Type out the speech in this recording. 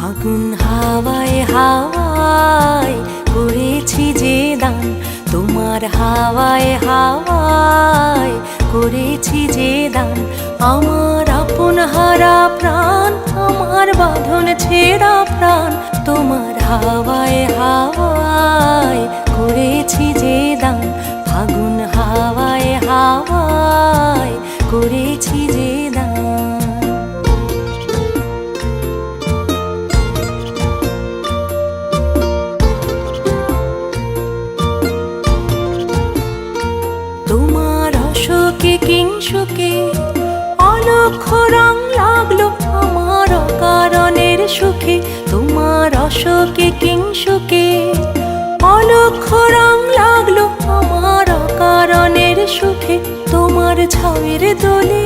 ফাগুন হাওয়ায় হাওয়ায় করেছি যে দান, তোমার হাওয়ায় হাওয়ায় করেছি যে দান। আমার আপন হারা প্রাণ, আমার বাঁধন ছেঁড়া প্রাণ, তোমার হাওয়ায় হাওয়ায় করেছি যে দান। ফাগুন হাওয়ায় হাওয়ায় করেছি যে দান। তোমার অশোকে কিংসুকে অলক্ষ রং লাগলো আমার অকারণের সুখে। তোমার অশোকে কিংসুকে অলক্ষ রং লাগলো আমার অকারণের সুখে। তোমার ছাউয়ের দোলে